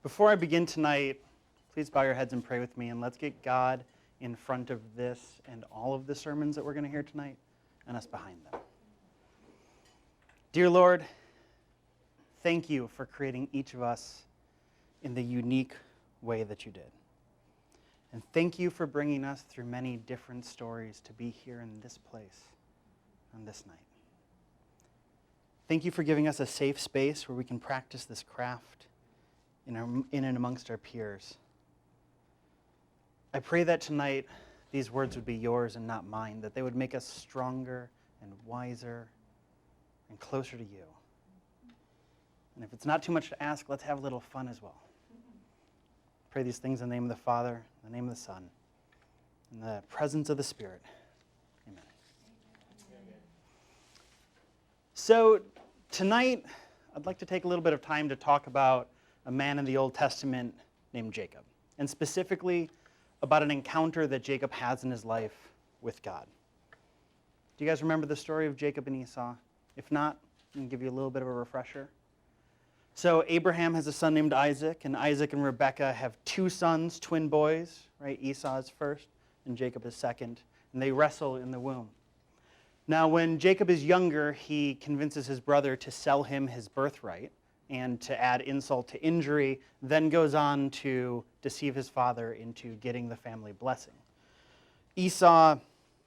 Before I begin tonight, please bow your heads and pray with me, and let's get God in front of this and all of the sermons that we're going to hear tonight, and us behind them. Dear Lord, thank you for creating each of us in the unique way that you did. And thank you for bringing us through many different stories to be here in this place on this night. Thank you for giving us a safe space where we can practice this craft in and amongst our peers. I pray that tonight these words would be yours and not mine, that they would make us stronger and wiser and closer to you. And if it's not too much to ask, let's have a little fun as well. Pray these things in the name of the Father, in the name of the Son, in the presence of the Spirit. Amen. So tonight, I'd like to take a little bit of time to talk about a man in the Old Testament named Jacob, and specifically about an encounter that Jacob has in his life with God. Do you guys remember the story of Jacob and Esau? If not, I can give you a little bit of a refresher. So Abraham has a son named Isaac, and Isaac and Rebekah have two sons, twin boys, right? Esau is first, and Jacob is second, and they wrestle in the womb. Now, when Jacob is younger, he convinces his brother to sell him his birthright, and to add insult to injury, then goes on to deceive his father into getting the family blessing. Esau,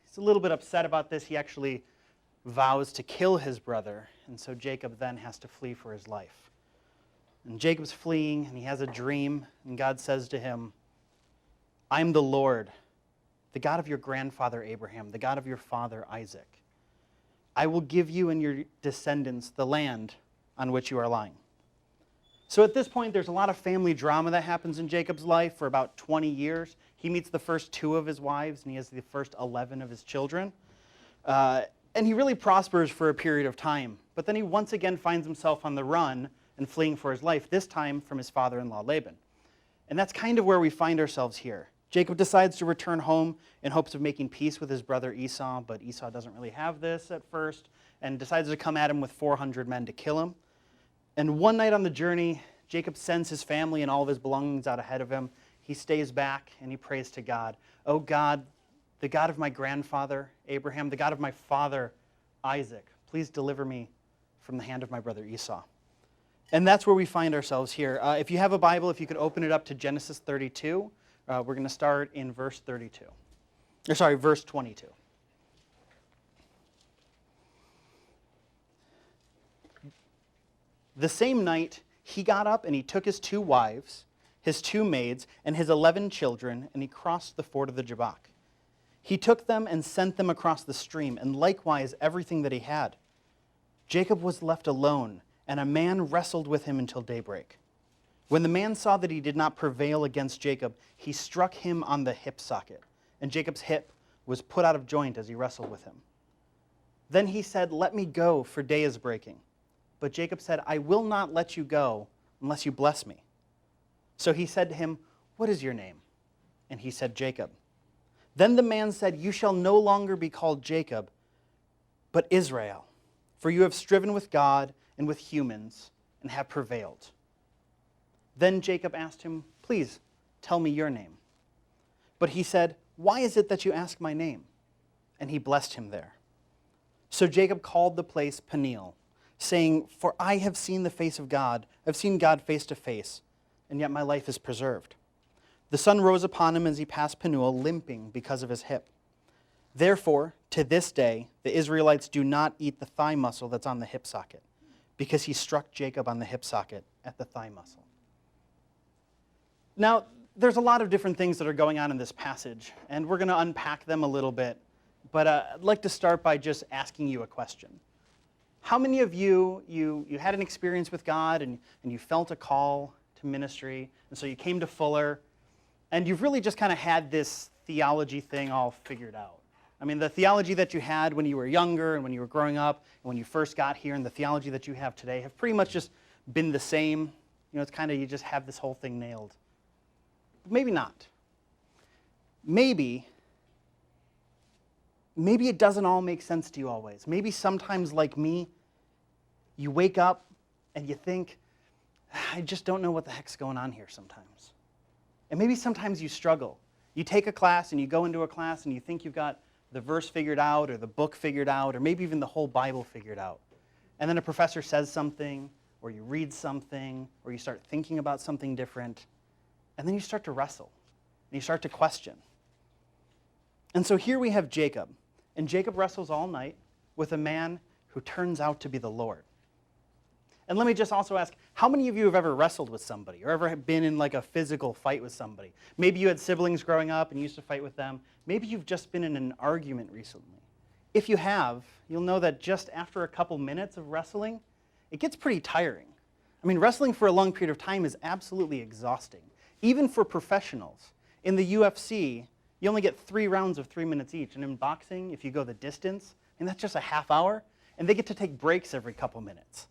he's a little bit upset about this. He actually vows to kill his brother, and so Jacob then has to flee for his life. And Jacob's fleeing, and he has a dream, and God says to him, "I'm the Lord, the God of your grandfather Abraham, the God of your father Isaac. I will give you and your descendants the land on which you are lying." So at this point, there's a lot of family drama that happens in Jacob's life for about 20 years. He meets the first 2 of his wives, and he has the first 11 of his children. And he really prospers for a period of time. But then he once again finds himself on the run and fleeing for his life, this time from his father-in-law Laban. And that's kind of where we find ourselves here. Jacob decides to return home in hopes of making peace with his brother Esau, but Esau doesn't really have this at first, and decides to come at him with 400 men to kill him. And one night on the journey, Jacob sends his family and all of his belongings out ahead of him. He stays back and he prays to God. "Oh God, the God of my grandfather Abraham, the God of my father Isaac, please deliver me from the hand of my brother Esau." And that's where we find ourselves here. If you have a Bible, if you could open it up to Genesis 32, we're going to start in verse 22. Verse 22. The same night, he got up and he took his 2 wives, his 2 maids, and his 11 children, and he crossed the ford of the Jabbok. He took them and sent them across the stream, and likewise everything that he had. Jacob was left alone, and a man wrestled with him until daybreak. When the man saw that he did not prevail against Jacob, he struck him on the hip socket, and Jacob's hip was put out of joint as he wrestled with him. Then he said, "Let me go, for day is breaking." But Jacob said, "I will not let you go unless you bless me." So he said to him, "What is your name?" And he said, "Jacob." Then the man said, "You shall no longer be called Jacob, but Israel, for you have striven with God and with humans and have prevailed." Then Jacob asked him, "Please, tell me your name." But he said, "Why is it that you ask my name?" And he blessed him there. So Jacob called the place Peniel, saying, "For I have seen the face of God. I've seen God face to face, and yet my life is preserved." The sun rose upon him as he passed Peniel, limping because of his hip. Therefore, to this day, the Israelites do not eat the thigh muscle that's on the hip socket, because he struck Jacob on the hip socket at the thigh muscle. Now, there's a lot of different things that are going on in this passage, and we're going to unpack them a little bit, but I'd like to start by just asking you a question. How many of you had an experience with God and you felt a call to ministry, and so you came to Fuller, and you've really just kind of had this theology thing all figured out? I mean, the theology that you had when you were younger and when you were growing up and when you first got here and the theology that you have today have pretty much just been the same. You know, it's kind of, you just have this whole thing nailed. Maybe not. Maybe it doesn't all make sense to you always. Maybe sometimes, like me, you wake up and you think, I just don't know what the heck's going on here sometimes. And maybe sometimes you struggle. You take a class and you go into a class and you think you've got the verse figured out or the book figured out or maybe even the whole Bible figured out. And then a professor says something or you read something or you start thinking about something different and then you start to wrestle and you start to question. And so here we have Jacob. And Jacob wrestles all night with a man who turns out to be the Lord. And let me just also ask, how many of you have ever wrestled with somebody or ever been in like a physical fight with somebody? Maybe you had siblings growing up and you used to fight with them. Maybe you've just been in an argument recently. If you have, you'll know that just after a couple minutes of wrestling, it gets pretty tiring. I mean, wrestling for a long period of time is absolutely exhausting, even for professionals. In the UFC, you only get 3 rounds of 3 minutes each. And in boxing, if you go the distance, and that's just a half hour, and they get to take breaks every couple minutes.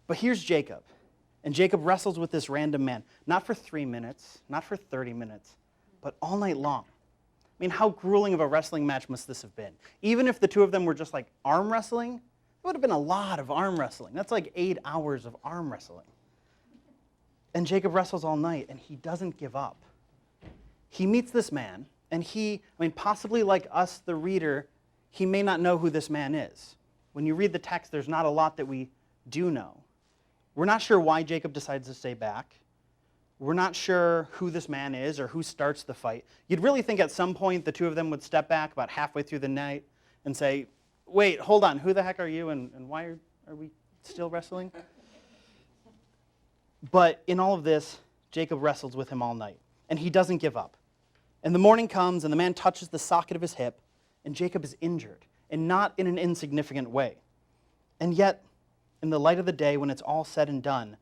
But here's Jacob. And Jacob wrestles with this random man, not for 3 minutes, not for 30 minutes, but all night long. I mean, how grueling of a wrestling match must this have been? Even if the two of them were just like arm wrestling, it would have been a lot of arm wrestling. That's like 8 hours of arm wrestling. And Jacob wrestles all night, and he doesn't give up. He meets this man, and possibly like us, the reader, he may not know who this man is. When you read the text, there's not a lot that we do know. We're not sure why Jacob decides to stay back. We're not sure who this man is or who starts the fight. You'd really think at some point the two of them would step back about halfway through the night and say, wait, hold on, who the heck are you and why are we still wrestling? But in all of this, Jacob wrestles with him all night, and he doesn't give up. And the morning comes, and the man touches the socket of his hip, and Jacob is injured, and not in an insignificant way. And yet, in the light of the day, when it's all said and done,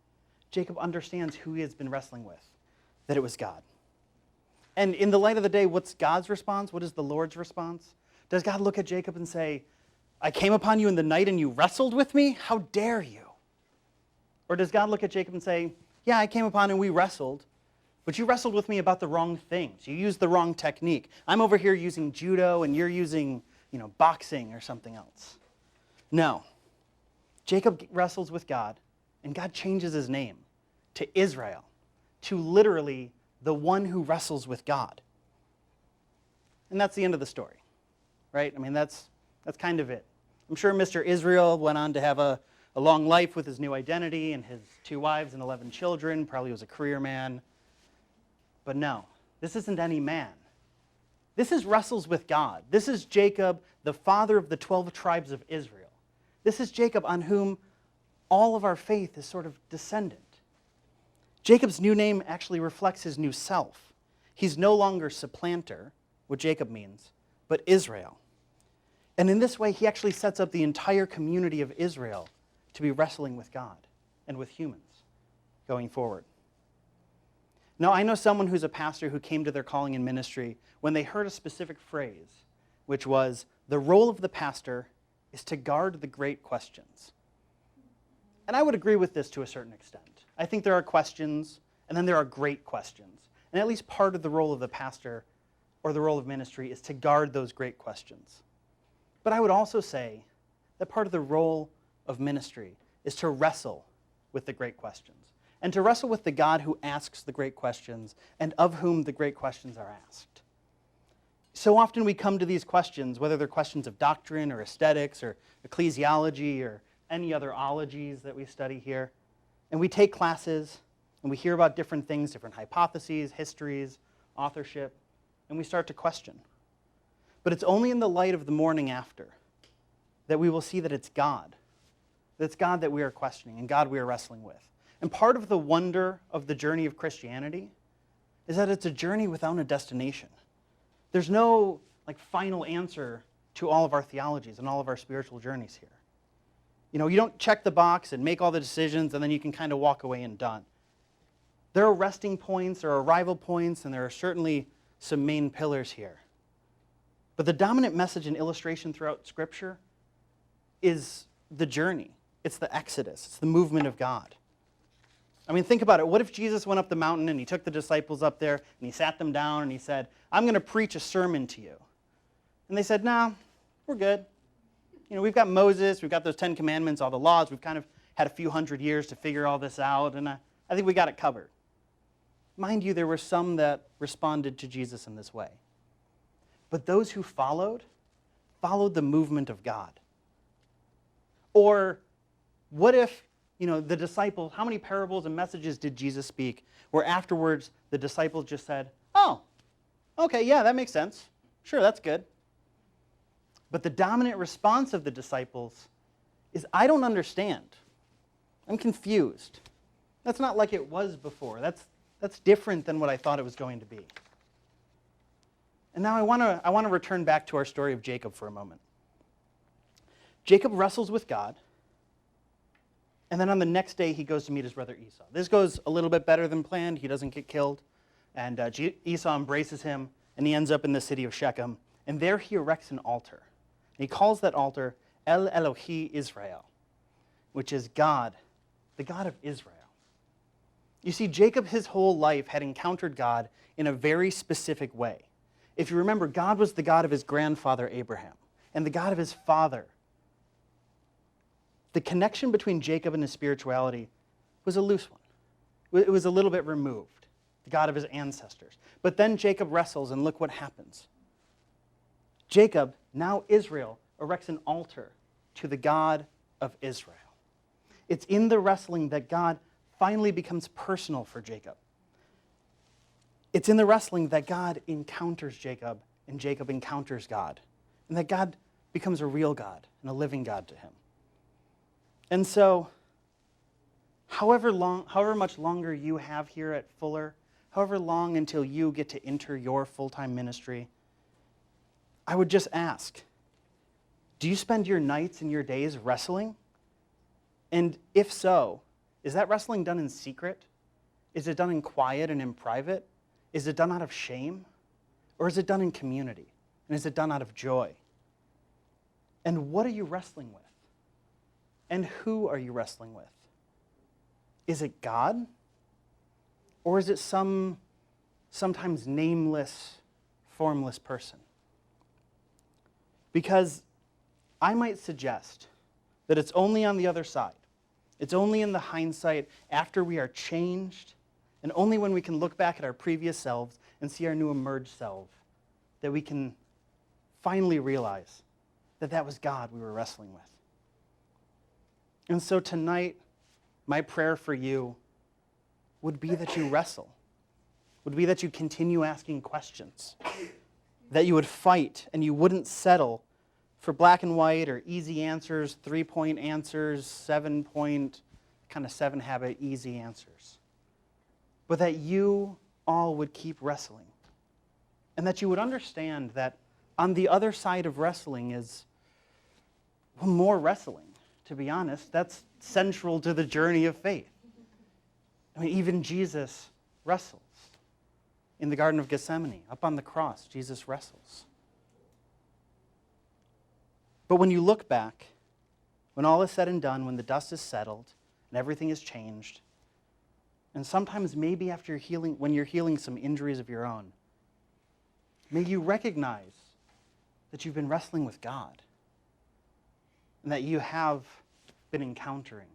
Jacob understands who he has been wrestling with, that it was God. And in the light of the day, what's God's response? What is the Lord's response? Does God look at Jacob and say, I came upon you in the night and you wrestled with me? How dare you? Or does God look at Jacob and say, yeah, I came upon and we wrestled, but you wrestled with me about the wrong things. You used the wrong technique. I'm over here using judo and you're using, boxing or something else. No. Jacob wrestles with God, and God changes his name to Israel, to literally the one who wrestles with God. And that's the end of the story, right? That's kind of it. I'm sure Mr. Israel went on to have a long life with his new identity and his 2 wives and 11 children, probably was a career man. But no, this isn't any man. This is wrestles with God. This is Jacob, the father of the 12 tribes of Israel. This is Jacob on whom all of our faith is sort of descendant. Jacob's new name actually reflects his new self. He's no longer supplanter, what Jacob means, but Israel. And in this way, he actually sets up the entire community of Israel to be wrestling with God and with humans going forward. Now, I know someone who's a pastor who came to their calling in ministry when they heard a specific phrase, which was, the role of the pastor is to guard the great questions. And I would agree with this to a certain extent. I think there are questions, and then there are great questions. And at least part of the role of the pastor or the role of ministry is to guard those great questions. But I would also say that part of the role of ministry is to wrestle with the great questions, and to wrestle with the God who asks the great questions and of whom the great questions are asked. So often we come to these questions, whether they're questions of doctrine or aesthetics or ecclesiology or any other ologies that we study here, and we take classes and we hear about different things, different hypotheses, histories, authorship, and we start to question. But it's only in the light of the morning after that we will see that it's God. That it's God that we are questioning and God we are wrestling with. And part of the wonder of the journey of Christianity is that it's a journey without a destination. There's no final answer to all of our theologies and all of our spiritual journeys here. You don't check the box and make all the decisions and then you can kind of walk away and done. There are resting points, there are arrival points, and there are certainly some main pillars here. But the dominant message and illustration throughout Scripture is the journey. It's the exodus. It's the movement of God. Think about it. What if Jesus went up the mountain and he took the disciples up there and he sat them down and he said, I'm going to preach a sermon to you. And they said, no, we're good. We've got Moses, we've got those 10 commandments, all the laws, we've kind of had a few hundred years to figure all this out, and I think we got it covered. Mind you, there were some that responded to Jesus in this way. But those who followed the movement of God. Or what if, the disciples, how many parables and messages did Jesus speak where afterwards the disciples just said, oh, okay, yeah, that makes sense. Sure, that's good. But the dominant response of the disciples is, I don't understand. I'm confused. That's not like it was before. That's different than what I thought it was going to be. And now I want to return back to our story of Jacob for a moment. Jacob wrestles with God, and then on the next day he goes to meet his brother Esau. This goes a little bit better than planned. He doesn't get killed, and Esau embraces him, and he ends up in the city of Shechem, and there he erects an altar. And he calls that altar El Elohi Israel, which is God, the God of Israel. You see, Jacob his whole life had encountered God in a very specific way. If you remember, God was the God of his grandfather Abraham and the God of his father. The connection between Jacob and his spirituality was a loose one. It was a little bit removed, the God of his ancestors. But then Jacob wrestles, and look what happens. Jacob, now Israel, erects an altar to the God of Israel. It's in the wrestling that God finally becomes personal for Jacob. It's in the wrestling that God encounters Jacob, and Jacob encounters God, and that God becomes a real God and a living God to him. And so, however much longer you have here at Fuller, however long until you get to enter your full-time ministry, I would just ask, do you spend your nights and your days wrestling? And if so, is that wrestling done in secret? Is it done in quiet and in private? Is it done out of shame? Or is it done in community? And is it done out of joy? And what are you wrestling with? And who are you wrestling with? Is it God? Or is it some sometimes nameless, formless person? Because I might suggest that it's only on the other side. It's only in the hindsight after we are changed, and only when we can look back at our previous selves and see our new emerged self that we can finally realize that that was God we were wrestling with. And so tonight, my prayer for you would be that you wrestle, would be that you continue asking questions, that you would fight and you wouldn't settle for black and white or easy answers, 3-point answers, 7-point, kind of 7-habit easy answers. But that you all would keep wrestling. And that you would understand that on the other side of wrestling is, well, more wrestling, to be honest. That's central to the journey of faith. I mean, even Jesus wrestles. In the Garden of Gethsemane, up on the cross, Jesus wrestles. But when you look back, when all is said and done, when the dust is settled and everything is changed, and sometimes maybe after healing, when you're healing some injuries of your own, may you recognize that you've been wrestling with God and that you have been encountering